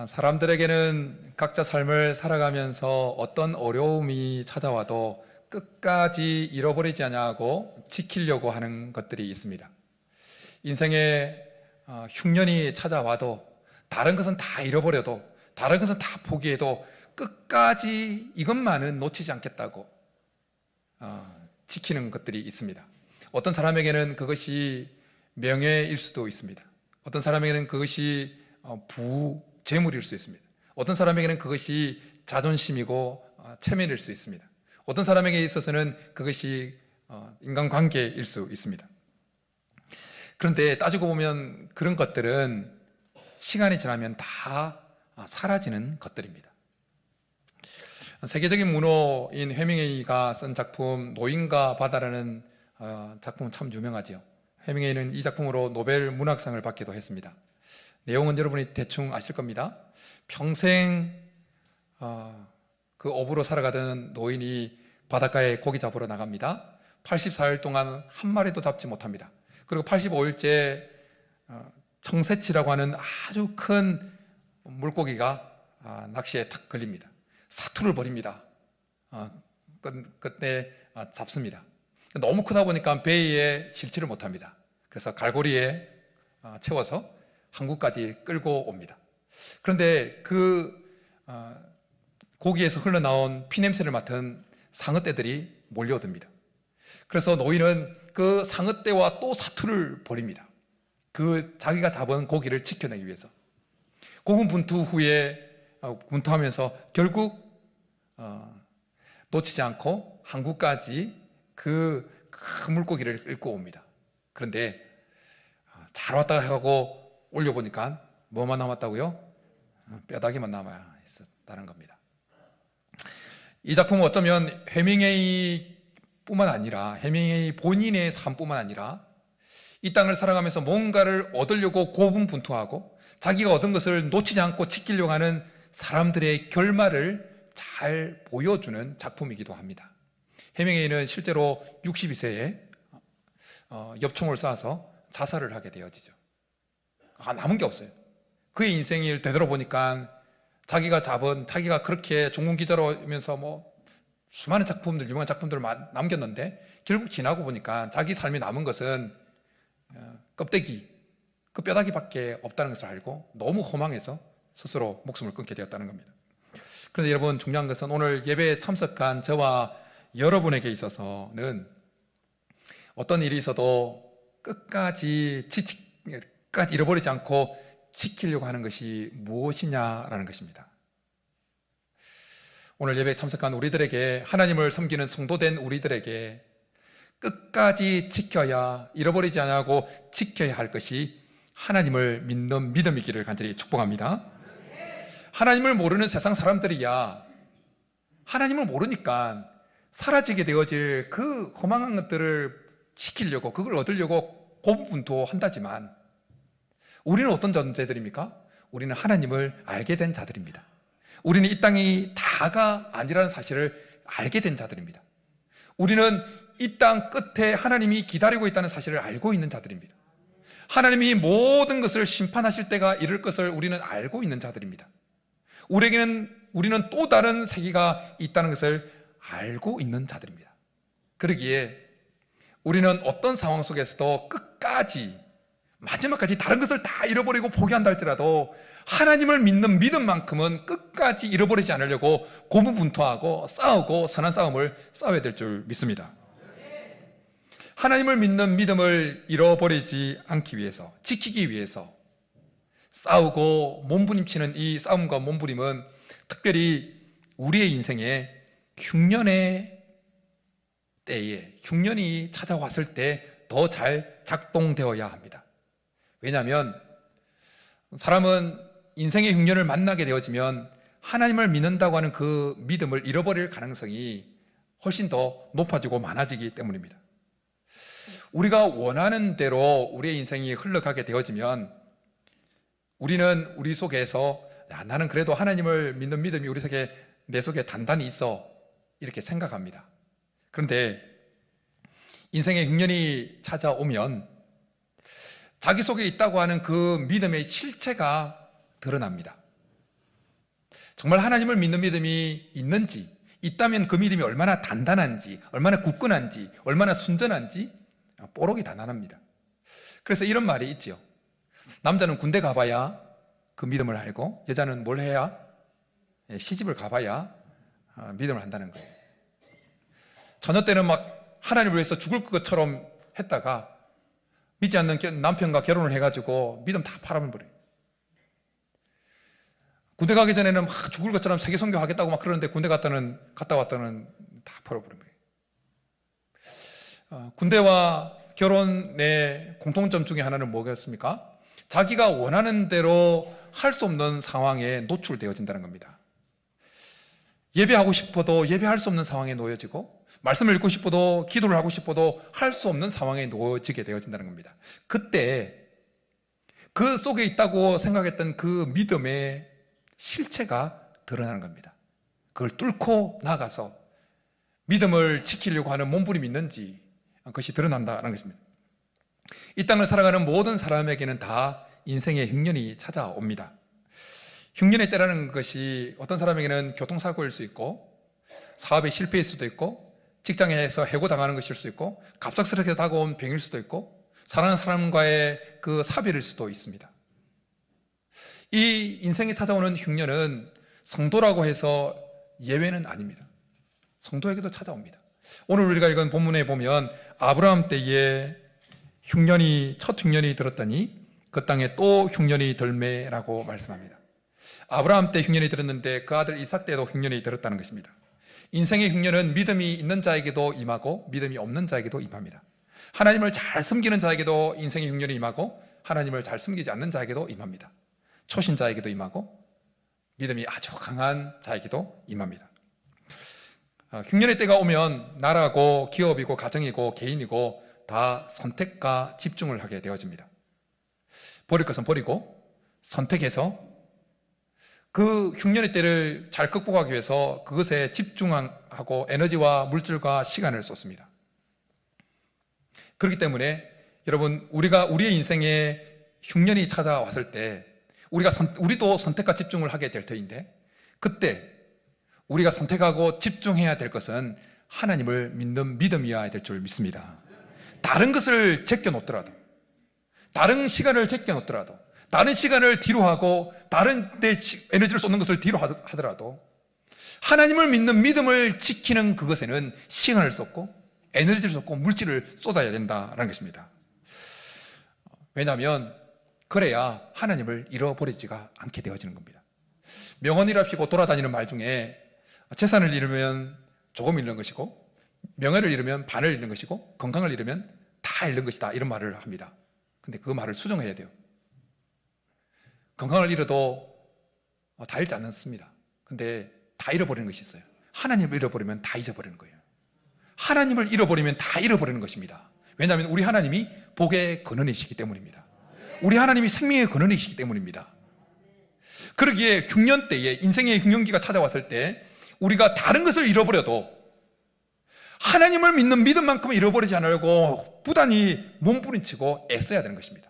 사람들에게는 각자 삶을 살아가면서 어떤 어려움이 찾아와도 끝까지 잃어버리지 않냐고 지키려고 하는 것들이 있습니다. 인생에 흉년이 찾아와도, 다른 것은 다 잃어버려도, 다른 것은 다 포기해도 끝까지 이것만은 놓치지 않겠다고 지키는 것들이 있습니다. 어떤 사람에게는 그것이 명예일 수도 있습니다. 어떤 사람에게는 그것이 재물일 수 있습니다. 어떤 사람에게는 그것이 자존심이고 체면일 수 있습니다. 어떤 사람에게 있어서는 그것이 인간관계일 수 있습니다. 그런데 따지고 보면 그런 것들은 시간이 지나면 다 사라지는 것들입니다. 세계적인 문호인 해밍웨이가 쓴 작품 노인과 바다라는 작품은 참 유명하죠. 해밍웨이는 이 작품으로 노벨 문학상을 받기도 했습니다. 내용은 여러분이 대충 아실 겁니다. 평생 그 어부로 살아가던 노인이 바닷가에 고기 잡으러 나갑니다. 84일 동안 한 마리도 잡지 못합니다. 그리고 85일째 청새치라고 하는 아주 큰 물고기가 낚시에 탁 걸립니다. 사투를 벌입니다. 그때 잡습니다. 너무 크다 보니까 배에 실지를 못합니다. 그래서 갈고리에 채워서 항구까지 끌고 옵니다. 그런데 그 고기에서 흘러나온 피냄새를 맡은 상어떼들이 몰려듭니다. 그래서 노인은 그 상어떼와 또 사투를 벌입니다. 그 자기가 잡은 고기를 지켜내기 위해서. 고군분투 후에 분투하면서 결국 놓치지 않고 항구까지 그 큰 물고기를 끌고 옵니다. 그런데 잘 왔다 하고 올려보니까 뭐만 남았다고요? 뼈다귀만 남아 있었다는 겁니다. 이 작품은 어쩌면 해밍웨이 본인의 삶뿐만 아니라 이 땅을 살아가면서 뭔가를 얻으려고 고군분투하고 자기가 얻은 것을 놓치지 않고 지키려고 하는 사람들의 결말을 잘 보여주는 작품이기도 합니다. 해밍웨이는 실제로 62세에 엽총을 쏴서 자살을 하게 되어지죠. 남은 게 없어요. 그의 인생을 되돌아보니까 자기가 그렇게 종군 기자로면서 수많은 작품들, 유명한 작품들을 남겼는데 결국 지나고 보니까 자기 삶에 남은 것은 껍데기, 그 뼈다귀밖에 없다는 것을 알고 너무 허망해서 스스로 목숨을 끊게 되었다는 겁니다. 그런데 여러분, 중요한 것은 오늘 예배에 참석한 저와 여러분에게 있어서는 어떤 일이 있어도 끝까지 잃어버리지 않고 지키려고 하는 것이 무엇이냐라는 것입니다. 오늘 예배에 참석한 우리들에게, 하나님을 섬기는 성도된 우리들에게 끝까지 지켜야, 잃어버리지 않고 지켜야 할 것이 하나님을 믿는 믿음이기를 간절히 축복합니다. 하나님을 모르는 세상 사람들이야 하나님을 모르니까 사라지게 되어질 그 허망한 것들을 지키려고, 그걸 얻으려고 고군분투한다지만 우리는 어떤 존재들입니까? 우리는 하나님을 알게 된 자들입니다. 우리는 이 땅이 다가 아니라는 사실을 알게 된 자들입니다. 우리는 이 땅 끝에 하나님이 기다리고 있다는 사실을 알고 있는 자들입니다. 하나님이 모든 것을 심판하실 때가 이를 것을 우리는 알고 있는 자들입니다. 우리는 또 다른 세계가 있다는 것을 알고 있는 자들입니다. 그러기에 우리는 어떤 상황 속에서도 끝까지, 마지막까지 다른 것을 다 잃어버리고 포기한다 할지라도 하나님을 믿는 믿음만큼은 끝까지 잃어버리지 않으려고 고군분투하고 싸우고 선한 싸움을 싸워야 될 줄 믿습니다. 하나님을 믿는 믿음을 잃어버리지 않기 위해서, 지키기 위해서 싸우고 몸부림치는 이 싸움과 몸부림은 특별히 우리의 인생에 흉년의 때에, 흉년이 찾아왔을 때 더 잘 작동되어야 합니다. 왜냐하면 사람은 인생의 흉년을 만나게 되어지면 하나님을 믿는다고 하는 그 믿음을 잃어버릴 가능성이 훨씬 더 높아지고 많아지기 때문입니다. 우리가 원하는 대로 우리의 인생이 흘러가게 되어지면 우리는 우리 속에서 나는 그래도 하나님을 믿는 믿음이 내 속에 단단히 있어, 이렇게 생각합니다. 그런데 인생의 흉년이 찾아오면 자기 속에 있다고 하는 그 믿음의 실체가 드러납니다. 정말 하나님을 믿는 믿음이 있는지, 있다면 그 믿음이 얼마나 단단한지, 얼마나 굳건한지, 얼마나 순전한지 뽀록이 다 나납니다. 그래서 이런 말이 있지요. 남자는 군대 가봐야 그 믿음을 알고, 여자는 뭘 해야? 시집을 가봐야 믿음을 한다는 거예요. 처녀 때는 막 하나님을 위해서 죽을 것처럼 했다가 믿지 않는 남편과 결혼을 해가지고 믿음 다 팔아버려요. 군대 가기 전에는 막 죽을 것처럼 세계 선교 하겠다고 막 그러는데 군대 갔다 왔다는 다 팔아버린 거예요. 군대와 결혼의 공통점 중에 하나는 뭐겠습니까? 자기가 원하는 대로 할 수 없는 상황에 노출되어진다는 겁니다. 예배하고 싶어도 예배할 수 없는 상황에 놓여지고, 말씀을 읽고 싶어도, 기도를 하고 싶어도 할 수 없는 상황에 놓여지게 되어진다는 겁니다. 그때 그 속에 있다고 생각했던 그 믿음의 실체가 드러나는 겁니다. 그걸 뚫고 나가서 믿음을 지키려고 하는 몸부림이 있는지 그것이 드러난다는 것입니다. 이 땅을 살아가는 모든 사람에게는 다 인생의 흉년이 찾아옵니다. 흉년의 때라는 것이 어떤 사람에게는 교통사고일 수 있고, 사업에 실패일 수도 있고, 직장에서 해고당하는 것일 수도 있고, 갑작스럽게 다가온 병일 수도 있고, 사랑하는 사람과의 그 사별일 수도 있습니다. 이 인생에 찾아오는 흉년은 성도라고 해서 예외는 아닙니다. 성도에게도 찾아옵니다. 오늘 우리가 읽은 본문에 보면 아브라함 때에 첫 흉년이 들었더니 그 땅에 또 흉년이 들매라고 말씀합니다. 아브라함 때 흉년이 들었는데 그 아들 이삭 때도 흉년이 들었다는 것입니다. 인생의 흉년은 믿음이 있는 자에게도 임하고 믿음이 없는 자에게도 임합니다. 하나님을 잘 섬기는 자에게도 인생의 흉년이 임하고 하나님을 잘 섬기지 않는 자에게도 임합니다. 초신자에게도 임하고 믿음이 아주 강한 자에게도 임합니다. 흉년의 때가 오면 나라고 기업이고 가정이고 개인이고 다 선택과 집중을 하게 되어집니다. 버릴 것은 버리고 선택해서 그 흉년의 때를 잘 극복하기 위해서 그것에 집중하고 에너지와 물질과 시간을 쏟습니다. 그렇기 때문에 여러분, 우리의 인생에 흉년이 찾아왔을 때 우리도 선택과 집중을 하게 될 터인데, 그때 우리가 선택하고 집중해야 될 것은 하나님을 믿는 믿음이어야 될 줄 믿습니다. 다른 것을 제껴놓더라도, 다른 시간을 제껴놓더라도, 다른 시간을 뒤로 하고 다른 데 에너지를 쏟는 것을 뒤로 하더라도 하나님을 믿는 믿음을 지키는 그것에는 시간을 쏟고 에너지를 쏟고 물질을 쏟아야 된다는 것입니다. 왜냐하면 그래야 하나님을 잃어버리지가 않게 되어지는 겁니다. 명언이랍시고 돌아다니는 말 중에 재산을 잃으면 조금 잃는 것이고, 명예를 잃으면 반을 잃는 것이고, 건강을 잃으면 다 잃는 것이다, 이런 말을 합니다. 근데 그 말을 수정해야 돼요. 건강을 잃어도 다 잃지 않습니다. 근데 다 잃어버리는 것이 있어요. 하나님을 잃어버리면 다 잊어버리는 거예요. 하나님을 잃어버리면 다 잃어버리는 것입니다. 왜냐하면 우리 하나님이 복의 근원이시기 때문입니다. 우리 하나님이 생명의 근원이시기 때문입니다. 그러기에 흉년 때에, 인생의 흉년기가 찾아왔을 때 우리가 다른 것을 잃어버려도 하나님을 믿는 믿음만큼은 잃어버리지 않으려고 부단히 몸부림치고 애써야 되는 것입니다.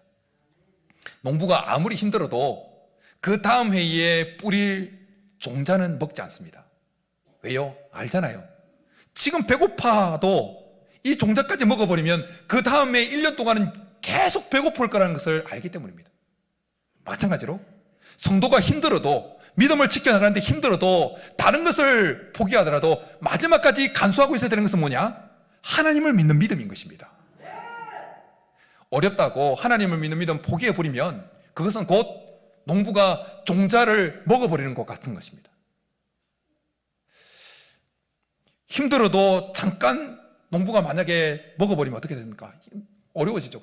농부가 아무리 힘들어도 그 다음 해에 뿌릴 종자는 먹지 않습니다. 왜요? 알잖아요. 지금 배고파도 이 종자까지 먹어버리면 그 다음에 1년 동안은 계속 배고플 거라는 것을 알기 때문입니다. 마찬가지로 성도가 힘들어도, 믿음을 지켜나가는데 힘들어도, 다른 것을 포기하더라도 마지막까지 간수하고 있어야 되는 것은 뭐냐? 하나님을 믿는 믿음인 것입니다. 어렵다고 하나님을 믿는 믿음 포기해버리면 그것은 곧 농부가 종자를 먹어버리는 것 같은 것입니다. 힘들어도 잠깐 농부가 만약에 먹어버리면 어떻게 됩니까? 어려워지죠.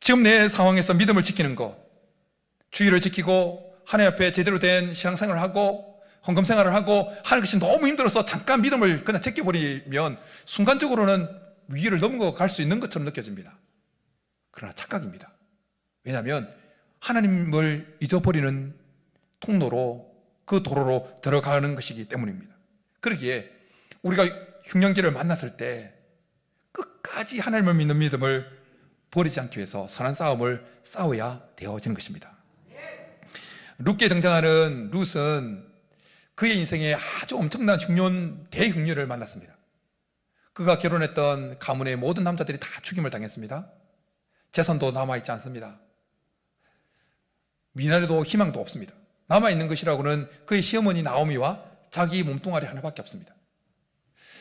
지금 내 상황에서 믿음을 지키는 것, 주의를 지키고 하나님 앞에 제대로 된 신앙생활을 하고 헌금생활을 하고 하는 것이 너무 힘들어서 잠깐 믿음을 그냥 제껴버리면 순간적으로는 위기를 넘어갈 수 있는 것처럼 느껴집니다. 그러나 착각입니다. 왜냐하면 하나님을 잊어버리는 통로로, 그 도로로 들어가는 것이기 때문입니다. 그러기에 우리가 흉년기를 만났을 때 끝까지 하나님을 믿는 믿음을 버리지 않기 위해서 선한 싸움을 싸워야 되어지는 것입니다. 룻기에 등장하는 룻은 그의 인생에 아주 엄청난 대흉년을 만났습니다. 그가 결혼했던 가문의 모든 남자들이 다 죽임을 당했습니다. 재산도 남아있지 않습니다. 미나리도 희망도 없습니다. 남아있는 것이라고는 그의 시어머니 나오미와 자기 몸뚱아리 하나밖에 없습니다.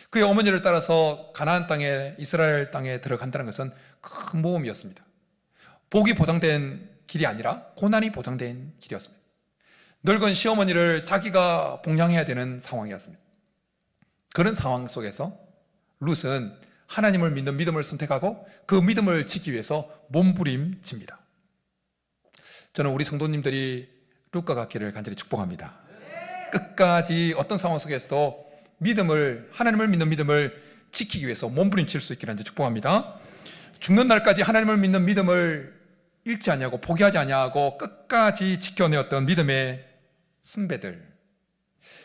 그의 어머니를 따라서 가나안 땅에, 이스라엘 땅에 들어간다는 것은 큰 모험이었습니다. 복이 보장된 길이 아니라 고난이 보장된 길이었습니다. 늙은 시어머니를 자기가 봉양해야 되는 상황이었습니다. 그런 상황 속에서 룻은 하나님을 믿는 믿음을 선택하고 그 믿음을 지키기 위해서 몸부림칩니다. 저는 우리 성도님들이 룻과 같기를 간절히 축복합니다. 끝까지 어떤 상황 속에서도 하나님을 믿는 믿음을 지키기 위해서 몸부림칠 수 있기를 축복합니다. 죽는 날까지 하나님을 믿는 믿음을 잃지 않냐고, 포기하지 않냐고 끝까지 지켜내었던 믿음의 선배들,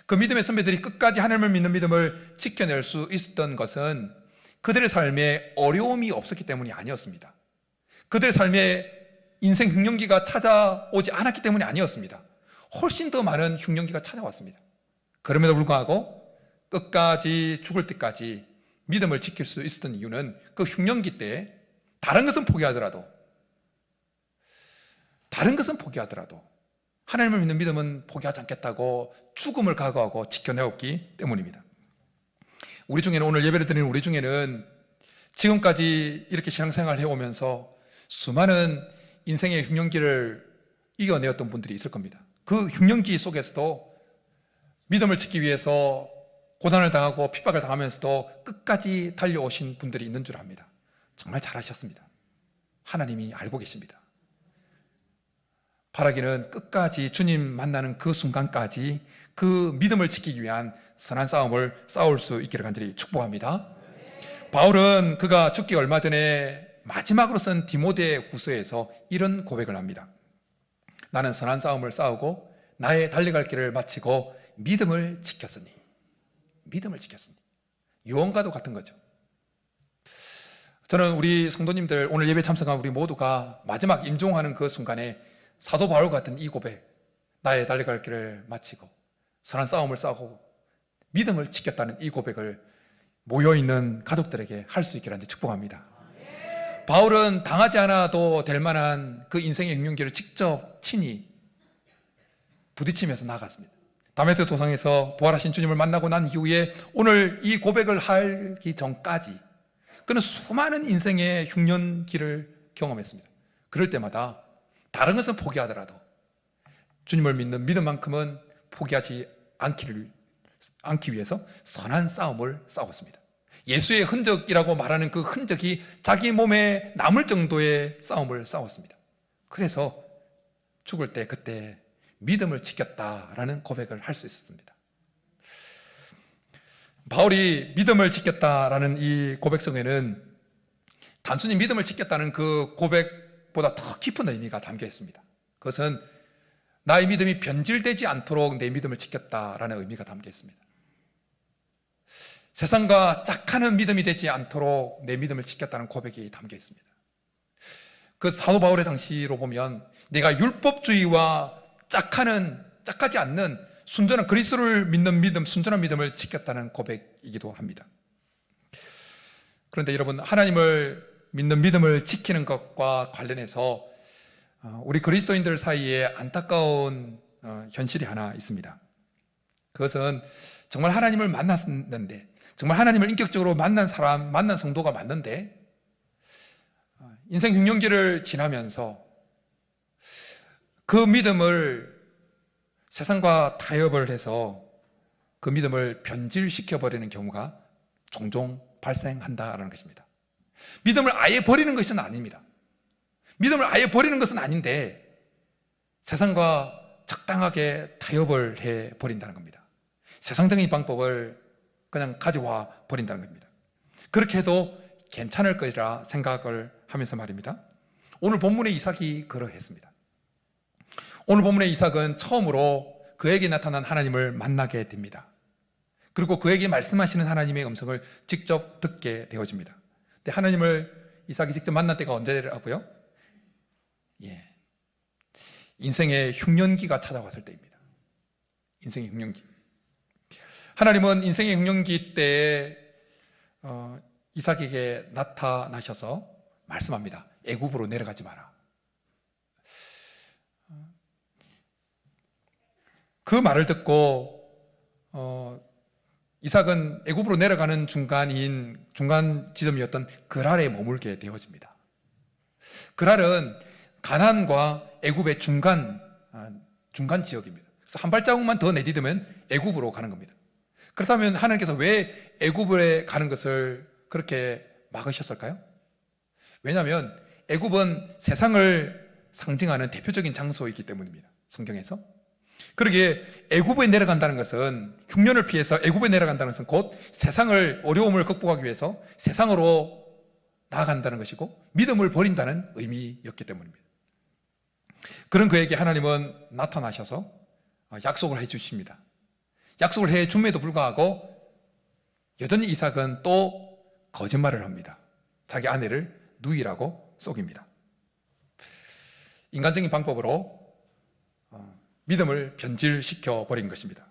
그 믿음의 선배들이 끝까지 하나님을 믿는 믿음을 지켜낼 수 있었던 것은 그들의 삶에 어려움이 없었기 때문이 아니었습니다. 그들의 삶에 인생 흉년기가 찾아오지 않았기 때문이 아니었습니다. 훨씬 더 많은 흉년기가 찾아왔습니다. 그럼에도 불구하고 끝까지 죽을 때까지 믿음을 지킬 수 있었던 이유는 그 흉년기 때 다른 것은 포기하더라도 하나님을 믿는 믿음은 포기하지 않겠다고 죽음을 각오하고 지켜내었기 때문입니다. 우리 중에는, 오늘 예배를 드리는 우리 중에는 지금까지 이렇게 신앙생활을 해오면서 수많은 인생의 흉년기를 이겨내었던 분들이 있을 겁니다. 그 흉년기 속에서도 믿음을 지키기 위해서 고난을 당하고 핍박을 당하면서도 끝까지 달려오신 분들이 있는 줄 압니다. 정말 잘하셨습니다. 하나님이 알고 계십니다. 바라기는 끝까지 주님 만나는 그 순간까지 그 믿음을 지키기 위한 선한 싸움을 싸울 수 있기를 간절히 축복합니다. 바울은 그가 죽기 얼마 전에 마지막으로 쓴 디모데 후서에서 이런 고백을 합니다. 나는 선한 싸움을 싸우고 나의 달려갈 길을 마치고 믿음을 지켰으니. 유언과도 같은 거죠. 저는 우리 성도님들, 오늘 예배 참석한 우리 모두가 마지막 임종하는 그 순간에 사도 바울 같은 이 고백, 나의 달려갈 길을 마치고 선한 싸움을 싸우고 믿음을 지켰다는 이 고백을 모여있는 가족들에게 할 수 있기를 축복합니다. 바울은 당하지 않아도 될 만한 그 인생의 흉년기를 직접 친히 부딪히면서 나아갔습니다. 다메섹 도상에서 부활하신 주님을 만나고 난 이후에 오늘 이 고백을 하기 전까지 그는 수많은 인생의 흉년기를 경험했습니다. 그럴 때마다 다른 것은 포기하더라도 주님을 믿는 믿음만큼은 포기하지 않기 위해서 선한 싸움을 싸웠습니다. 예수의 흔적이라고 말하는 그 흔적이 자기 몸에 남을 정도의 싸움을 싸웠습니다. 그래서 죽을 때 그때 믿음을 지켰다라는 고백을 할 수 있었습니다. 바울이 믿음을 지켰다라는 이 고백 속에는 단순히 믿음을 지켰다는 그 고백보다 더 깊은 의미가 담겨 있습니다. 그것은 나의 믿음이 변질되지 않도록 내 믿음을 지켰다라는 의미가 담겨 있습니다. 세상과 짝하는 믿음이 되지 않도록 내 믿음을 지켰다는 고백이 담겨 있습니다. 그 사도 바울의 당시로 보면 내가 율법주의와 짝하지 않는 순전한 그리스도를 믿는 믿음, 순전한 믿음을 지켰다는 고백이기도 합니다. 그런데 여러분, 하나님을 믿는 믿음을 지키는 것과 관련해서 우리 그리스도인들 사이에 안타까운 현실이 하나 있습니다. 그것은 정말 하나님을 만났는데, 정말 하나님을 인격적으로 만난 사람, 만난 성도가 맞는데 인생 흉년기를 지나면서 그 믿음을 세상과 타협을 해서 그 믿음을 변질시켜버리는 경우가 종종 발생한다라는 것입니다. 믿음을 아예 버리는 것은 아닙니다. 믿음을 아예 버리는 것은 아닌데 세상과 적당하게 타협을 해버린다는 겁니다. 세상적인 방법을 그냥 가져와 버린다는 겁니다. 그렇게 해도 괜찮을 것이라 생각을 하면서 말입니다. 오늘 본문의 이삭이 그러했습니다. 오늘 본문의 이삭은 처음으로 그에게 나타난 하나님을 만나게 됩니다. 그리고 그에게 말씀하시는 하나님의 음성을 직접 듣게 되어집니다. 근데 하나님을 이삭이 직접 만난 때가 언제라고요? 인생의 흉년기가 찾아왔을 때입니다. 인생의 흉년기. 하나님은 인생의 흉년기 때에 이삭에게 나타나셔서 말씀합니다. 애굽으로 내려가지 마라. 그 말을 듣고 이삭은 애굽으로 내려가는 중간 지점이었던 그랄에 머물게 되어집니다. 그랄은 가나안과 애굽의 중간 지역입니다. 그래서 한 발자국만 더 내디디면 애굽으로 가는 겁니다. 그렇다면 하나님께서 왜 애굽에 가는 것을 그렇게 막으셨을까요? 왜냐하면 애굽은 세상을 상징하는 대표적인 장소이기 때문입니다. 성경에서. 그러기에 애굽에 내려간다는 것은, 흉년을 피해서 애굽에 내려간다는 것은 곧 세상을, 어려움을 극복하기 위해서 세상으로 나아간다는 것이고 믿음을 버린다는 의미였기 때문입니다. 그런 그에게 하나님은 나타나셔서 약속을 해 주십니다. 약속을 해 줌에도 불구하고 여전히 이삭은 또 거짓말을 합니다. 자기 아내를 누이라고 속입니다. 인간적인 방법으로 믿음을 변질시켜 버린 것입니다.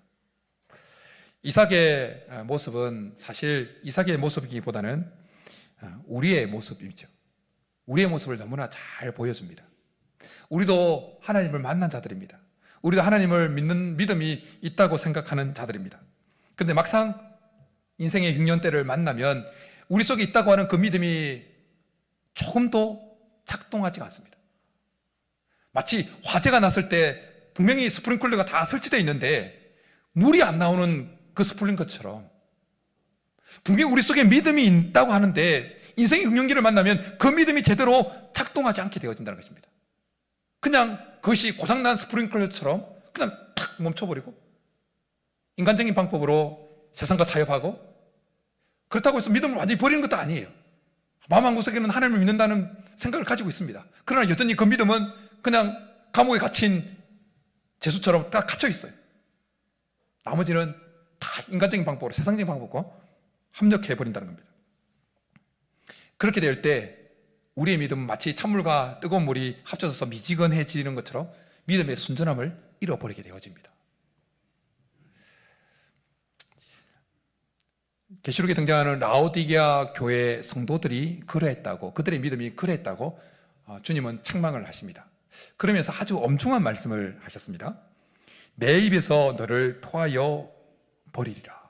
이삭의 모습은 사실 이삭의 모습이기보다는 우리의 모습이죠. 우리의 모습을 너무나 잘 보여줍니다. 우리도 하나님을 만난 자들입니다. 우리도 하나님을 믿는 믿음이 있다고 생각하는 자들입니다. 그런데 막상 인생의 흉년대를 만나면 우리 속에 있다고 하는 그 믿음이 조금도 작동하지가 않습니다. 마치 화재가 났을 때 분명히 스프링클러가 다 설치되어 있는데 물이 안 나오는 그 스프링클러처럼 분명히 우리 속에 믿음이 있다고 하는데 인생의 흉년기를 만나면 그 믿음이 제대로 작동하지 않게 되어진다는 것입니다. 그냥 그것이 고장난 스프링클러처럼 그냥 탁 멈춰버리고 인간적인 방법으로 세상과 타협하고, 그렇다고 해서 믿음을 완전히 버리는 것도 아니에요. 마음 한구석에는 하나님을 믿는다는 생각을 가지고 있습니다. 그러나 여전히 그 믿음은 그냥 감옥에 갇힌 죄수처럼 딱 갇혀 있어요. 나머지는 다 인간적인 방법으로, 세상적인 방법과 합력해버린다는 겁니다. 그렇게 될 때 우리의 믿음은 마치 찬물과 뜨거운 물이 합쳐져서 미지근해지는 것처럼 믿음의 순전함을 잃어버리게 되어집니다. 계시록에 등장하는 라오디게아 교회 성도들이 그러했다고, 그들의 믿음이 그랬다고 주님은 책망을 하십니다. 그러면서 아주 엄중한 말씀을 하셨습니다. 내 입에서 너를 토하여 버리리라.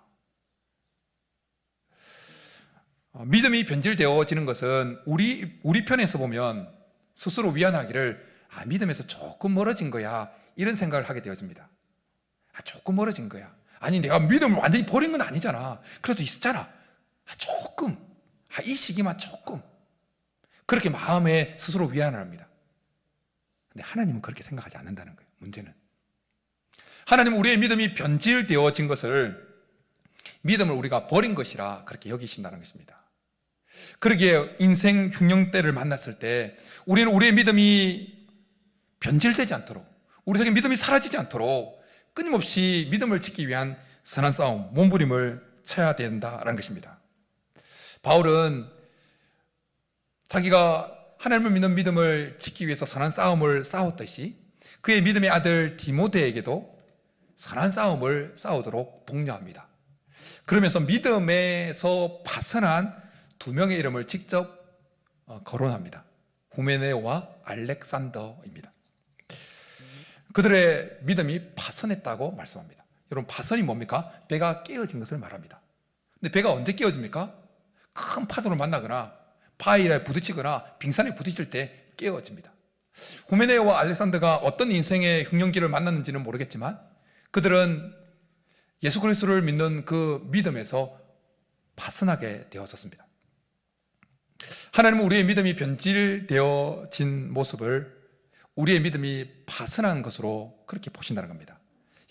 믿음이 변질되어지는 것은 우리 편에서 보면 스스로 위안하기를 믿음에서 조금 멀어진 거야, 이런 생각을 하게 되어집니다. 조금 멀어진 거야. 아니 내가 믿음을 완전히 버린 건 아니잖아. 그래도 있었잖아. 조금, 이 시기만 조금. 그렇게 마음에 스스로 위안을 합니다. 근데 하나님은 그렇게 생각하지 않는다는 거예요. 문제는 하나님은 우리의 믿음이 변질되어진 것을, 믿음을 우리가 버린 것이라 그렇게 여기신다는 것입니다. 그러기에 인생 흉년대를 만났을 때 우리는 우리의 믿음이 변질되지 않도록, 우리 속에 믿음이 사라지지 않도록 끊임없이 믿음을 지키기 위한 선한 싸움, 몸부림을 쳐야 된다는 것입니다. 바울은 자기가 하나님을 믿는 믿음을 지키기 위해서 선한 싸움을 싸웠듯이 그의 믿음의 아들 디모데에게도 선한 싸움을 싸우도록 독려합니다. 그러면서 믿음에서 파선한 두 명의 이름을 직접 거론합니다. 후메네오와 알렉산더입니다. 그들의 믿음이 파선했다고 말씀합니다. 여러분, 파선이 뭡니까? 배가 깨어진 것을 말합니다. 근데 배가 언제 깨어집니까? 큰 파도를 만나거나 바위에 부딪히거나 빙산에 부딪힐 때 깨어집니다. 후메네오와 알렉산더가 어떤 인생의 흉년기를 만났는지는 모르겠지만 그들은 예수 그리스도를 믿는 그 믿음에서 파선하게 되었었습니다. 하나님은 우리의 믿음이 변질되어진 모습을 우리의 믿음이 파선한 것으로 그렇게 보신다는 겁니다.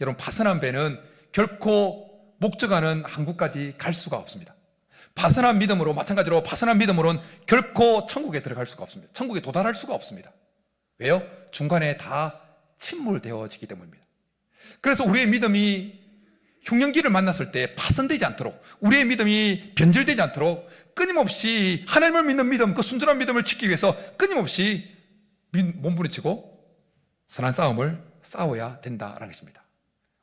여러분, 파선한 배는 결코 목적하는 항구까지 갈 수가 없습니다. 파선한 믿음으로, 마찬가지로 파선한 믿음으로는 결코 천국에 들어갈 수가 없습니다. 천국에 도달할 수가 없습니다. 왜요? 중간에 다 침몰되어지기 때문입니다. 그래서 우리의 믿음이 흉년기를 만났을 때 파선되지 않도록, 우리의 믿음이 변질되지 않도록 끊임없이 하나님을 믿는 믿음, 그 순전한 믿음을 지키기 위해서 끊임없이 몸부림치고 선한 싸움을 싸워야 된다라는 것입니다.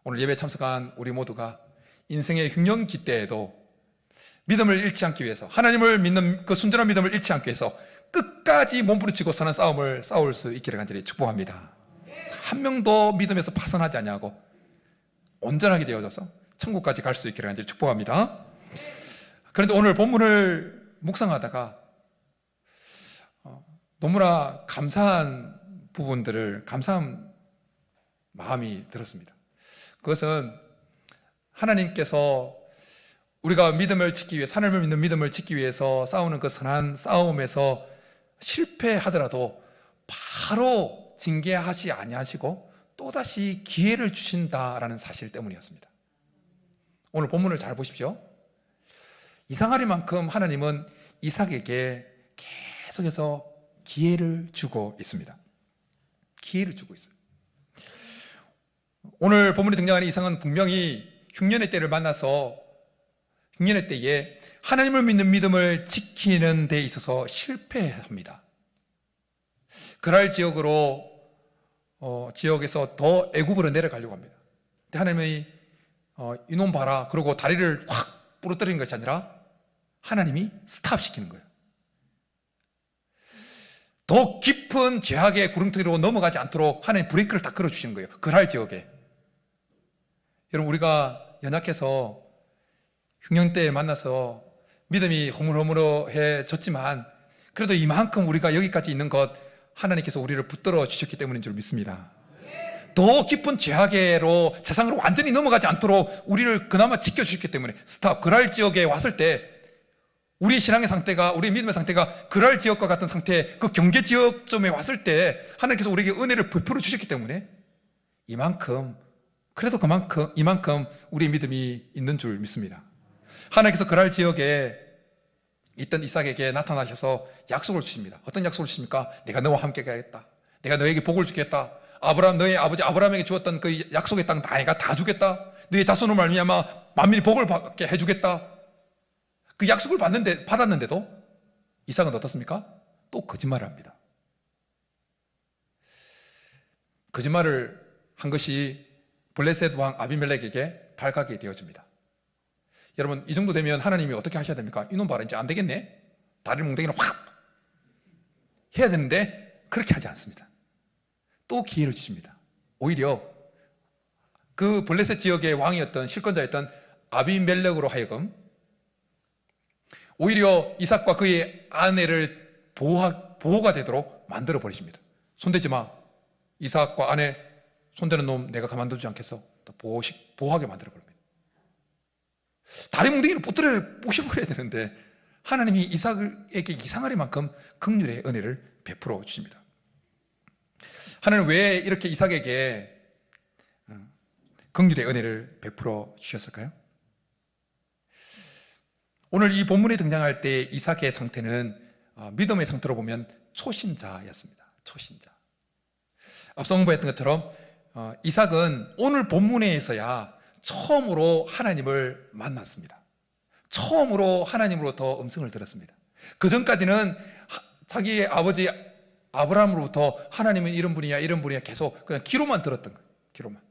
오늘 예배에 참석한 우리 모두가 인생의 흉년기 때에도 믿음을 잃지 않기 위해서, 하나님을 믿는 그 순전한 믿음을 잃지 않기 위해서 끝까지 몸부림치고 선한 싸움을 싸울 수 있기를 간절히 축복합니다. 한 명도 믿음에서 파산하지 아니하고 온전하게 되어져서 천국까지 갈 수 있기를 간절히 축복합니다. 그런데 오늘 본문을 묵상하다가 너무나 감사한 부분들을, 감사한 마음이 들었습니다. 그것은 하나님께서 우리가 믿음을 지키기 위해서, 하나님을 믿는 믿음을 지키기 위해서 싸우는 그 선한 싸움에서 실패하더라도 바로 징계하지 아니하시고 또다시 기회를 주신다라는 사실 때문이었습니다. 오늘 본문을 잘 보십시오. 이상하리만큼 하나님은 이삭에게 계속해서 기회를 주고 있습니다. 기회를 주고 있어요. 오늘 본문에 등장하는 이삭은 분명히 흉년의 때를 만나서 흉년의 때에 하나님을 믿는 믿음을 지키는 데 있어서 실패합니다. 그랄 지역에서 더 애굽으로 내려가려고 합니다. 근데 하나님이 이놈 봐라, 그러고 다리를 확 부러뜨리는 것이 아니라 하나님이 스탑시키는 거예요. 더 깊은 죄악의 구렁텅이로 넘어가지 않도록 하나님 브레이크를 딱 걸어주시는 거예요. 그랄 지역에. 여러분, 우리가 연약해서 흉년 때에 만나서 믿음이 허물허물해졌지만 그래도 이만큼 우리가 여기까지 있는 것 하나님께서 우리를 붙들어 주셨기 때문인 줄 믿습니다. 더 깊은 죄악으로 세상으로 완전히 넘어가지 않도록 우리를 그나마 지켜주셨기 때문에 스탑, 그랄 지역에 왔을 때 우리 신앙의 상태가, 우리 믿음의 상태가 그랄 지역과 같은 상태, 그 경계 지역점에 왔을 때 하나님께서 우리에게 은혜를 베풀어 주셨기 때문에 이만큼 우리의 믿음이 있는 줄 믿습니다. 하나님께서 그랄 지역에 있던 이삭에게 나타나셔서 약속을 주십니다. 어떤 약속을 주십니까? 내가 너와 함께 가겠다. 내가 너에게 복을 주겠다. 너의 아버지 아브라함에게 주었던 그 약속의 땅 내가 다 주겠다. 너의 자손으로 말미암아 만민이 복을 받게 해주겠다. 그 약속을 받았는데도 이삭은 어떻습니까? 또 거짓말을 합니다. 거짓말을 한 것이 블레셋 왕 아비멜렉에게 발각이 되어집니다. 여러분, 이 정도 되면 하나님이 어떻게 하셔야 됩니까? 이놈 봐라, 이제 안 되겠네. 다리를 뭉탱이로 확 해야 되는데 그렇게 하지 않습니다. 또 기회를 주십니다. 오히려 그 블레셋 지역의 왕이었던, 실권자였던 아비멜렉으로 하여금 오히려 이삭과 그의 아내를 보호가 되도록 만들어 버리십니다. 손대지 마. 이삭과 아내 손대는 놈 내가 가만두지 않겠어. 또 보호하게 만들어 버립니다. 다리 뭉댕이를 부셔버려야 되는데 하나님이 이삭에게 이상하리만큼 긍휼의 은혜를 베풀어 주십니다. 하나님은 왜 이렇게 이삭에게 긍휼의 은혜를 베풀어 주셨을까요? 오늘 이 본문에 등장할 때 이삭의 상태는 믿음의 상태로 보면 초신자였습니다. 초신자. 앞서 공부했던 것처럼 이삭은 오늘 본문에서야 처음으로 하나님을 만났습니다. 처음으로 하나님으로부터 음성을 들었습니다. 그 전까지는 자기의 아버지 아브라함으로부터 하나님은 이런 분이야 이런 분이야 계속 그냥 귀로만 들었던 거예요. 귀로만.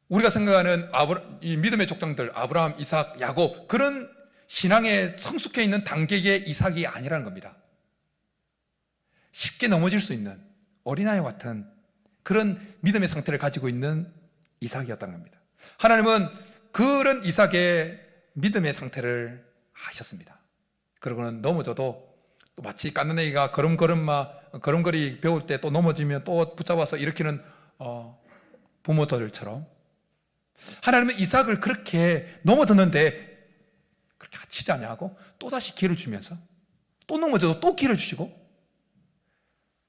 우리가 생각하는 이 믿음의 족장들 아브라함, 이삭, 야곱, 그런 신앙에 성숙해 있는 단계의 이삭이 아니라는 겁니다. 쉽게 넘어질 수 있는 어린아이와 같은 그런 믿음의 상태를 가지고 있는 이삭이었다는 겁니다. 하나님은 그런 이삭의 믿음의 상태를 아셨습니다. 그러고는 넘어져도 또 마치 깐난애기가 걸음걸이 배울 때 또 넘어지면 또 붙잡아서 일으키는 부모들처럼 하나님은 이삭을 그렇게 넘어졌는데 그렇게 치지 않냐고 또다시 기회를 주면서 또 넘어져도 또 기회를 주시고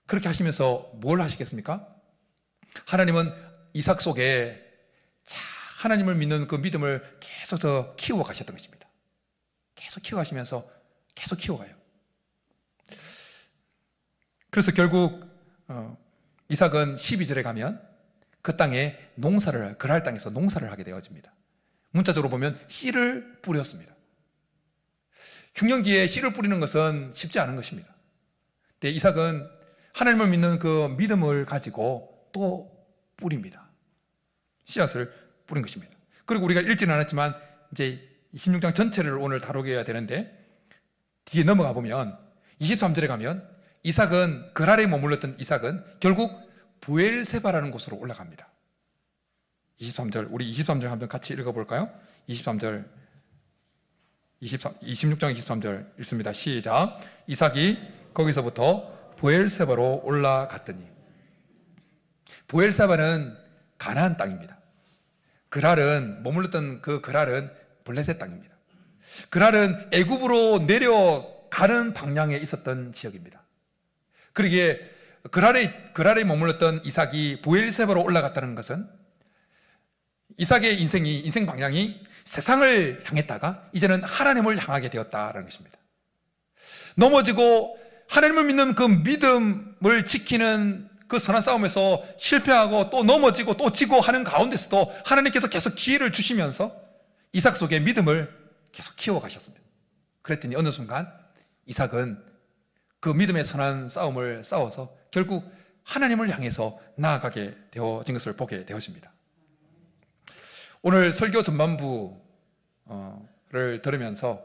그렇게 하시면서 뭘 하시겠습니까? 하나님은 이삭 속에 하나님을 믿는 그 믿음을 계속 더 키워 가셨던 것입니다. 계속 키워 가시면서 계속 키워가요. 그래서 결국 이삭은 12절에 가면 그 땅에 그랄 땅에서 농사를 하게 되어집니다. 문자적으로 보면 씨를 뿌렸습니다. 흉년기에 씨를 뿌리는 것은 쉽지 않은 것입니다. 근데 이삭은 하나님을 믿는 그 믿음을 가지고 또 뿌립니다. 씨앗을 뿌린 것입니다. 그리고 우리가 읽지는 않았지만 이제 26장 전체를 오늘 다루게 되는데, 뒤에 넘어가 보면 23절에 가면 이삭은, 그랄에 머물렀던 이삭은 결국 부엘세바라는 곳으로 올라갑니다. 23절, 우리 23절 한번 같이 읽어볼까요? 23절, 26장 23절 읽습니다. 시작. 이삭이 거기서부터 부엘세바로 올라갔더니. 부엘세바는 가나안 땅입니다. 그랄은, 머물렀던 그 그랄은 블레셋 땅입니다. 그랄은 애굽으로 내려가는 방향에 있었던 지역입니다. 그러기에 그랄에 머물렀던 이삭이 부엘세바로 올라갔다는 것은 이삭의 인생 방향이 세상을 향했다가 이제는 하나님을 향하게 되었다는 것입니다. 넘어지고 하나님을 믿는 그 믿음을 지키는 그 선한 싸움에서 실패하고 또 넘어지고 또 지고 하는 가운데서도 하나님께서 계속 기회를 주시면서 이삭 속에 믿음을 계속 키워가셨습니다. 그랬더니 어느 순간 이삭은 그 믿음의 선한 싸움을 싸워서 결국 하나님을 향해서 나아가게 되어진 것을 보게 되어집니다. 오늘 설교 전반부를 들으면서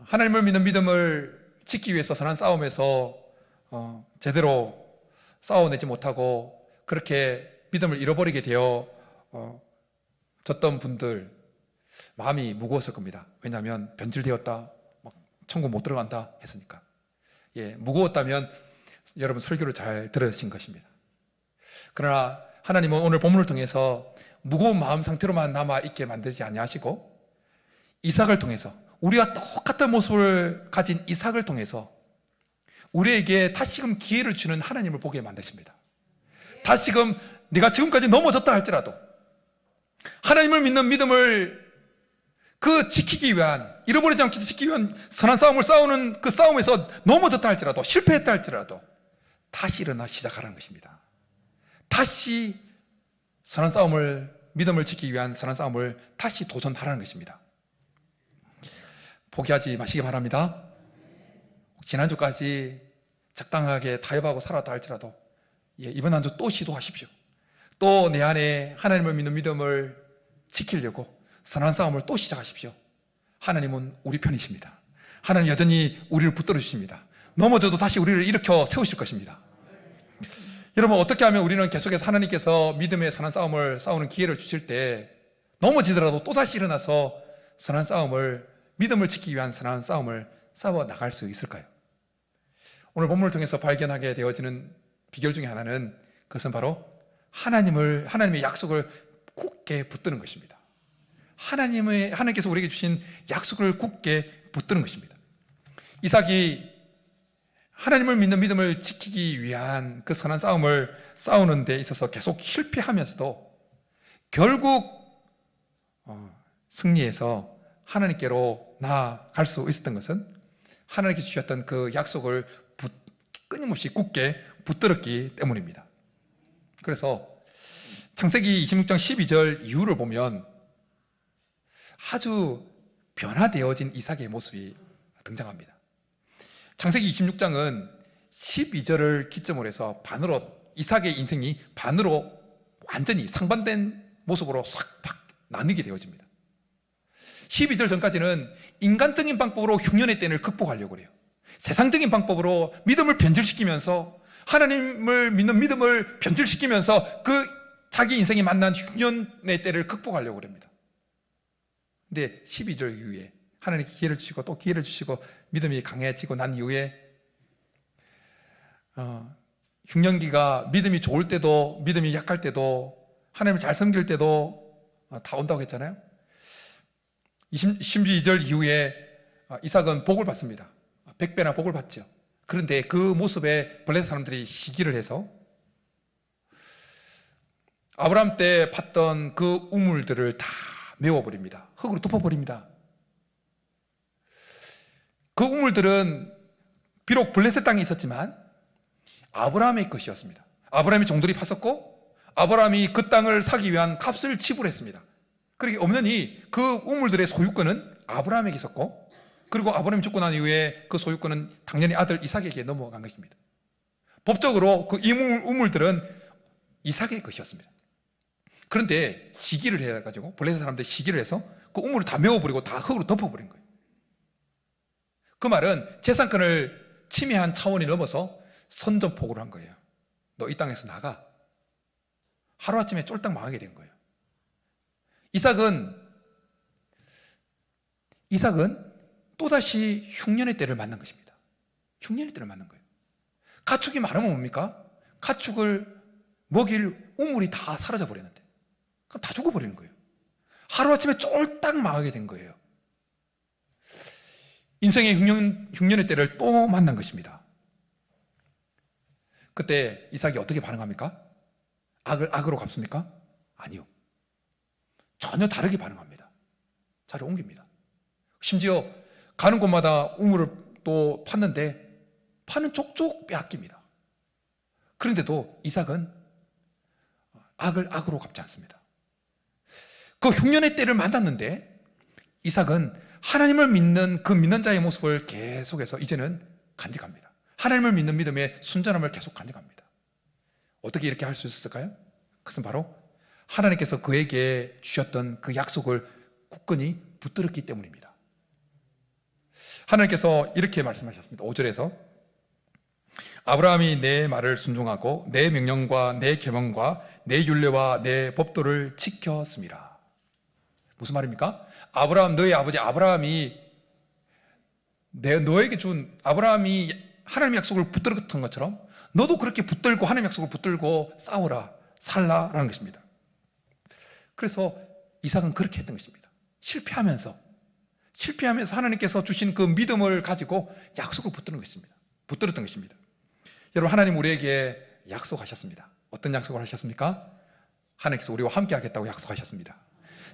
하나님을 믿는 믿음을 지키기 위해서 선한 싸움에서 제대로 싸워내지 못하고 그렇게 믿음을 잃어버리게 되어졌던 분들, 마음이 무거웠을 겁니다. 왜냐하면 변질되었다, 막 천국 못 들어간다 했으니까. 무거웠다면 여러분 설교를 잘 들으신 것입니다. 그러나 하나님은 오늘 본문을 통해서 무거운 마음 상태로만 남아있게 만들지 아니하시고 이삭을 통해서, 우리와 똑같은 모습을 가진 이삭을 통해서 우리에게 다시금 기회를 주는 하나님을 보게 만드십니다. 다시금 내가 지금까지 넘어졌다 할지라도 하나님을 믿는 믿음을 지키기 위한, 잃어버리지 않기 지키기 위한 선한 싸움을 싸우는 그 싸움에서 넘어졌다 할지라도, 실패했다 할지라도 다시 일어나 시작하라는 것입니다. 다시 선한 싸움을, 믿음을 지키기 위한 선한 싸움을 다시 도전하라는 것입니다. 포기하지 마시기 바랍니다. 지난주까지 적당하게 타협하고 살았다 할지라도 이번 한 주 또 시도하십시오. 또 내 안에 하나님을 믿는 믿음을 지키려고 선한 싸움을 또 시작하십시오. 하나님은 우리 편이십니다. 하나님 여전히 우리를 붙들어 주십니다. 넘어져도 다시 우리를 일으켜 세우실 것입니다. 여러분, 어떻게 하면 우리는 계속해서 하나님께서 믿음의 선한 싸움을 싸우는 기회를 주실 때 넘어지더라도 또다시 일어나서 선한 싸움을, 믿음을 지키기 위한 선한 싸움을 싸워 나갈 수 있을까요? 오늘 본문을 통해서 발견하게 되어지는 비결 중에 하나는, 그것은 바로 하나님의 약속을 굳게 붙드는 것입니다. 하나님께서 우리에게 주신 약속을 굳게 붙드는 것입니다. 이삭이 하나님을 믿는 믿음을 지키기 위한 그 선한 싸움을 싸우는 데 있어서 계속 실패하면서도 결국 승리해서 하나님께로 나아갈 수 있었던 것은 하나님께 주셨던 그 약속을 끊임없이 굳게 붙들었기 때문입니다. 그래서 창세기 26장 12절 이후를 보면 아주 변화되어진 이삭의 모습이 등장합니다. 창세기 26장은 12절을 기점으로 해서 이삭의 인생이 반으로 완전히 상반된 모습으로 싹 나뉘게 되어집니다. 12절 전까지는 인간적인 방법으로 흉년의 땐을 극복하려고 그래요. 세상적인 방법으로 믿음을 변질시키면서, 하나님을 믿는 믿음을 변질시키면서 자기 인생이 만난 흉년의 때를 극복하려고 합니다. 근데 12절 이후에 하나님 기회를 주시고 또 기회를 주시고 믿음이 강해지고 난 이후에 흉년기가 믿음이 좋을 때도, 믿음이 약할 때도, 하나님을 잘 섬길 때도 다 온다고 했잖아요. 12절 이후에 이삭은 복을 받습니다. 100배나 복을 받죠. 그런데 그 모습에 블레셋 사람들이 시기를 해서 아브라함 때 봤던 그 우물들을 다 메워버립니다. 흙으로 덮어버립니다. 그 우물들은 비록 블레셋 땅에 있었지만 아브라함의 것이었습니다. 아브라함이 종들이 팠었고 아브라함이 그 땅을 사기 위한 값을 지불했습니다. 그러기 엄연히 그 우물들의 소유권은 아브라함에게 있었고, 그리고 아브라함이 죽고 난 이후에 그 소유권은 당연히 아들 이삭에게 넘어간 것입니다. 법적으로 그 우물들은 이삭의 것이었습니다. 그런데 시기를 해가지고 블레셋 사람들이 시기를 해서 그 우물을 다 메워버리고 다 흙으로 덮어버린 거예요. 그 말은 재산권을 침해한 차원이 넘어서 선전포고를 한 거예요. 너 이 땅에서 나가. 하루아침에 쫄딱 망하게 된 거예요. 이삭은 또다시 흉년의 때를 만난 것입니다. 흉년의 때를 만난 거예요. 가축이 많으면 뭡니까? 가축을 먹일 우물이 다 사라져 버리는데, 그럼 다 죽어버리는 거예요. 하루아침에 쫄딱 망하게 된 거예요. 인생의 흉년의 때를 또 만난 것입니다. 그때 이삭이 어떻게 반응합니까? 악으로 갚습니까? 아니요. 전혀 다르게 반응합니다. 자리를 옮깁니다. 심지어 가는 곳마다 우물을 또 팠는데 파는 족족 빼앗깁니다. 그런데도 이삭은 악을 악으로 갚지 않습니다. 그 흉년의 때를 만났는데 이삭은 하나님을 믿는 그 믿는 자의 모습을 계속해서 이제는 간직합니다. 하나님을 믿는 믿음의 순전함을 계속 간직합니다. 어떻게 이렇게 할 수 있었을까요? 그것은 바로 하나님께서 그에게 주셨던 그 약속을 굳건히 붙들었기 때문입니다. 하나님께서 이렇게 말씀하셨습니다. 5절에서 아브라함이 내 말을 순종하고 내 명령과 내 계명과 내 율례와 내 법도를 지켰습니다. 무슨 말입니까? 너의 아버지 아브라함이 너에게 준 아브라함이 하나님의 약속을 붙들었던 것처럼 너도 그렇게 붙들고 하나님의 약속을 붙들고 싸우라, 살라라는 것입니다. 그래서 이삭은 그렇게 했던 것입니다. 실패하면서 하나님께서 주신 그 믿음을 가지고 약속을 붙들었던 것입니다. 여러분, 하나님 우리에게 약속하셨습니다. 어떤 약속을 하셨습니까? 하나님께서 우리와 함께 하겠다고 약속하셨습니다.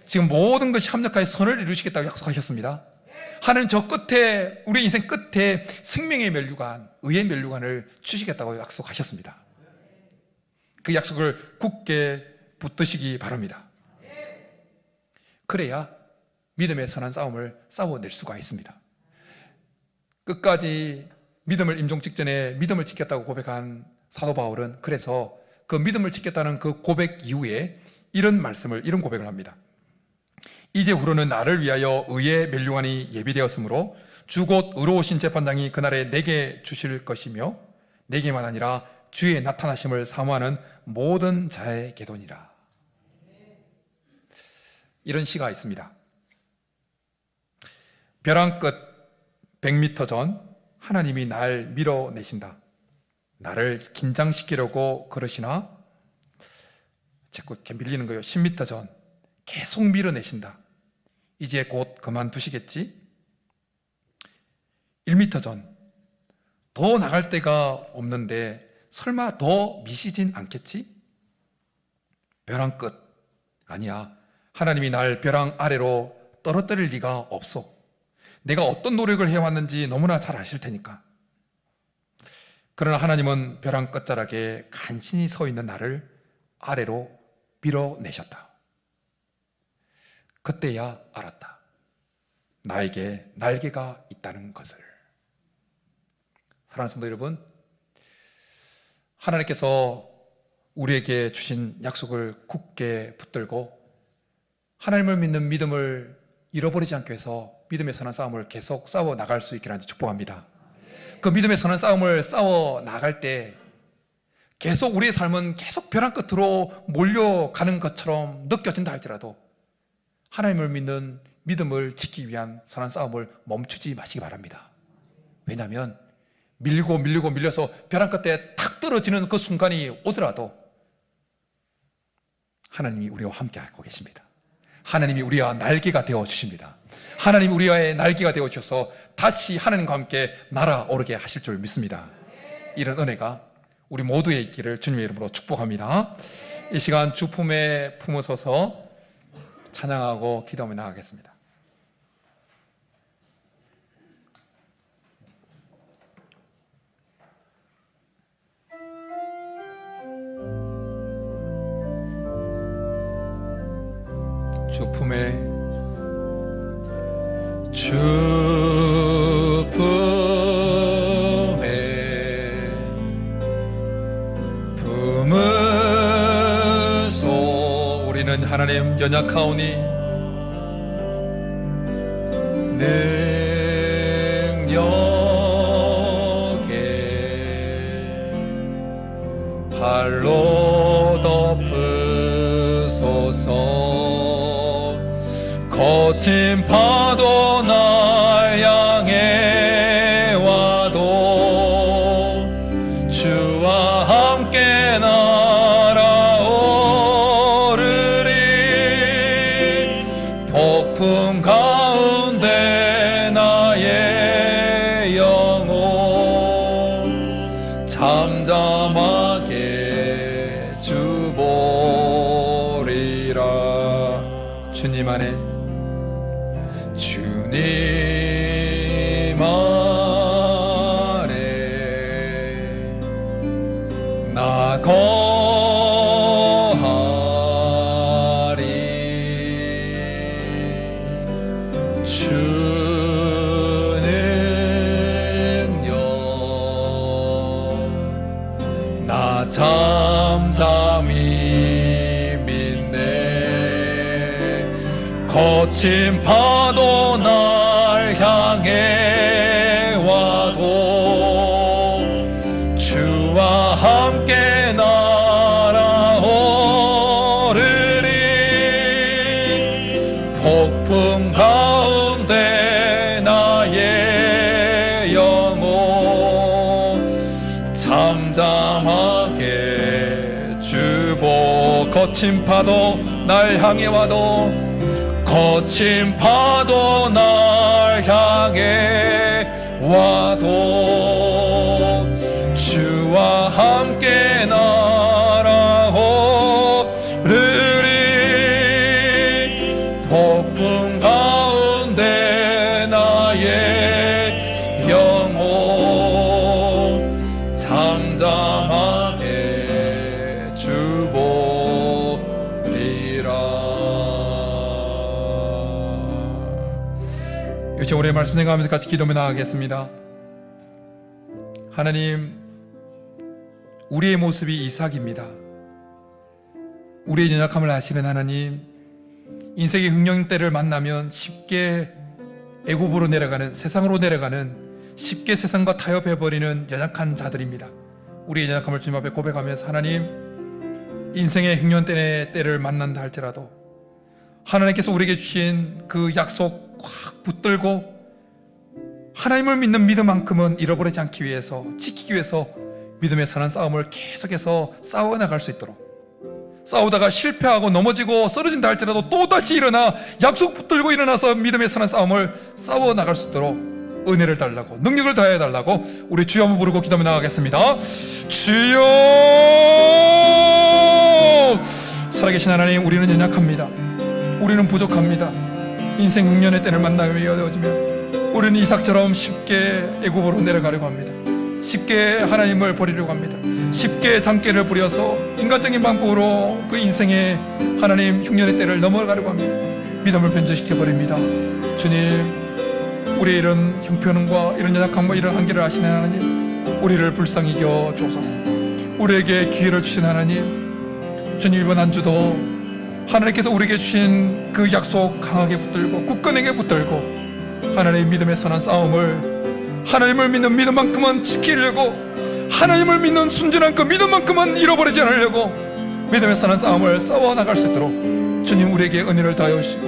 지금 모든 것이 합력하여 선을 이루시겠다고 약속하셨습니다. 하나님 저 끝에, 우리 인생 끝에 생명의 면류관, 의의 면류관을 주시겠다고 약속하셨습니다. 그 약속을 굳게 붙드시기 바랍니다. 그래야 믿음의 선한 싸움을 싸워낼 수가 있습니다. 끝까지 믿음을 임종 직전에 믿음을 지켰다고 고백한 사도 바울은 그래서 그 믿음을 지켰다는 그 고백 이후에 이런 고백을 합니다. 이제 후로는 나를 위하여 의의 면류관이 예비되었으므로 주 곧 의로우신 재판장이 그날에 내게 주실 것이며 내게만 아니라 주의 나타나심을 사모하는 모든 자에게도니라. 이런 시가 있습니다. 벼랑 끝 100m 전 하나님이 날 밀어내신다. 나를 긴장시키려고 그러시나 자꾸 이렇게 밀리는 거예요. 10m 전 계속 밀어내신다. 이제 곧 그만두시겠지? 1m 전 더 나갈 데가 없는데 설마 더 미시진 않겠지? 벼랑 끝 아니야. 하나님이 날 벼랑 아래로 떨어뜨릴 리가 없어. 내가 어떤 노력을 해왔는지 너무나 잘 아실 테니까. 그러나 하나님은 벼랑 끝자락에 간신히 서 있는 나를 아래로 밀어내셨다. 그때야 알았다. 나에게 날개가 있다는 것을. 사랑하는 성도 여러분, 하나님께서 우리에게 주신 약속을 굳게 붙들고 하나님을 믿는 믿음을 잃어버리지 않기 위해서 믿음의 선한 싸움을 계속 싸워 나갈 수 있기를 축복합니다. 그 믿음의 선한 싸움을 싸워 나갈 때 계속 우리의 삶은 계속 벼랑 끝으로 몰려가는 것처럼 느껴진다 할지라도 하나님을 믿는 믿음을 지키기 위한 선한 싸움을 멈추지 마시기 바랍니다. 왜냐하면 밀려서 벼랑 끝에 탁 떨어지는 그 순간이 오더라도 하나님이 우리와 함께 하고 계십니다. 하나님이 우리와 날개가 되어 주십니다. 하나님이 우리와의 날개가 되어 주셔서 다시 하나님과 함께 날아오르게 하실 줄 믿습니다. 이런 은혜가 우리 모두의 있기를 주님의 이름으로 축복합니다. 이 시간 주 품에 품어서서 찬양하고 기도하며 나가겠습니다. 주 품에 주 품에 우리는 하나님 연약하오니 능력에 발로 덮으소서. 거친 파도 날 향해 와도 주와 함께 날아오르리. 폭풍 가운데 나의 영혼 잠잠하게 주보리라. 주님 안에 나 거하리. 주 능력 나 잠잠히 믿네. 거친 파도 날 향해 와도 주와 함께 날아오르리. 폭풍 가운데 나의 영혼 잠잠하게 주보. 거친 파도 날 향해 와도 거친 파도 날 향해 와도 주와 함께 날아오르리. 폭풍 가운데 나의 영혼 잠잠하게 주보리라. 요즘 오래 말씀 생각하면서 같이 기도해 나가겠습니다. 하나님, 우리의 모습이 이삭입니다. 우리의 연약함을 아시는 하나님, 인생의 흉년대를 만나면 쉽게 애굽으로 내려가는, 세상으로 내려가는, 쉽게 세상과 타협해버리는 연약한 자들입니다. 우리의 연약함을 주님 앞에 고백하면서 하나님, 인생의 흉년대의 때를 만난다 할지라도 하나님께서 우리에게 주신 그 약속 확 붙들고 하나님을 믿는 믿음만큼은 잃어버리지 않기 위해서, 지키기 위해서 믿음의 선한 싸움을 계속해서 싸워나갈 수 있도록, 싸우다가 실패하고 넘어지고 쓰러진다 할지라도 또다시 일어나 약속 붙들고 일어나서 믿음의 선한 싸움을 싸워나갈 수 있도록 은혜를 달라고, 능력을 다해 달라고 우리 주여 한번 부르고 기도하며 나가겠습니다. 주여! 살아계신 하나님, 우리는 연약합니다. 우리는 부족합니다. 인생 흉년의 때를 만나게 되어지면 우리는 이삭처럼 쉽게 애굽으로 내려가려고 합니다. 쉽게 하나님을 버리려고 합니다. 쉽게 장깨를 부려서 인간적인 방법으로 그 인생의 하나님 흉년의 때를 넘어가려고 합니다. 믿음을 변질시켜버립니다. 주님, 우리의 이런 형편과 이런 연약함과 이런 한계를 아시는 하나님, 우리를 불쌍히 여겨 주옵소서. 우리에게 기회를 주신 하나님, 주님, 이번 한 주도 하나님께서 우리에게 주신 그 약속 강하게 붙들고 굳건하게 붙들고 하나님의 믿음의 선한 싸움을, 하나님을 믿는 믿음만큼은 지키려고, 하나님을 믿는 순전한 그 믿음만큼은 잃어버리지 않으려고 믿음의 선한 싸움을 싸워나갈 수 있도록 주님, 우리에게 은혜를 다하여 주시고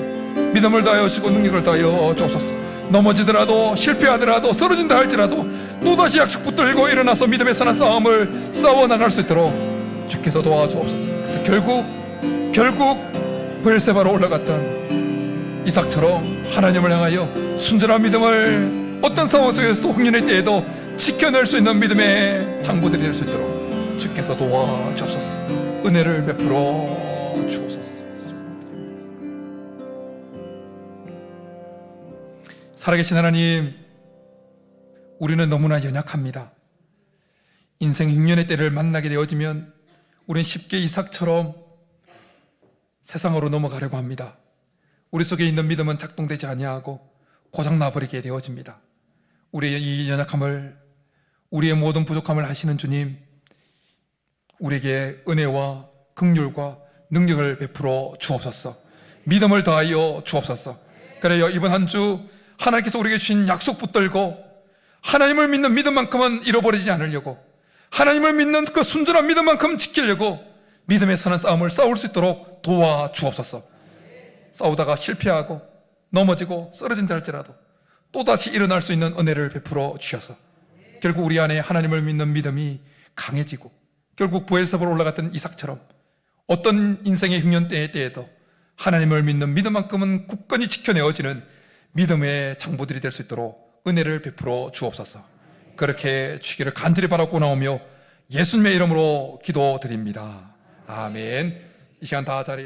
믿음을 다하여 주시고 능력을 다하여 주옵소서. 넘어지더라도 실패하더라도 쓰러진다 할지라도 또다시 약속 붙들고 일어나서 믿음의 선한 싸움을 싸워나갈 수 있도록 주께서 도와주옵소서. 그래서 결국 브엘세바로 올라갔던 이삭처럼 하나님을 향하여 순전한 믿음을 어떤 상황 속에서도 흉년의 때에도 지켜낼 수 있는 믿음의 장부들이 될 수 있도록 주께서 도와주옵소서. 은혜를 베풀어 주옵소서. 살아계신 하나님, 우리는 너무나 연약합니다. 인생 흉년의 때를 만나게 되어지면 우리는 쉽게 이삭처럼 세상으로 넘어가려고 합니다. 우리 속에 있는 믿음은 작동되지 아니하고 고장나버리게 되어집니다. 우리의 이 연약함을, 우리의 모든 부족함을 아시는 주님, 우리에게 은혜와 긍휼과 능력을 베풀어 주옵소서. 믿음을 더하여 주옵소서. 그래요, 이번 한 주 하나님께서 우리에게 주신 약속 붙들고 하나님을 믿는 믿음만큼은 잃어버리지 않으려고, 하나님을 믿는 그 순전한 믿음만큼 지키려고 믿음에 서는 싸움을 싸울 수 있도록 도와주옵소서. 싸우다가 실패하고 넘어지고 쓰러진다 할지라도 또다시 일어날 수 있는 은혜를 베풀어 주셔서 결국 우리 안에 하나님을 믿는 믿음이 강해지고, 결국 부엘세바로 올라갔던 이삭처럼 어떤 인생의 흉년 때에도 하나님을 믿는 믿음만큼은 굳건히 지켜내어지는 믿음의 장부들이 될 수 있도록 은혜를 베풀어 주옵소서. 그렇게 주기를 간절히 바라고 나오며 예수님의 이름으로 기도드립니다. 아멘. 이 시간 다 자리에 일어나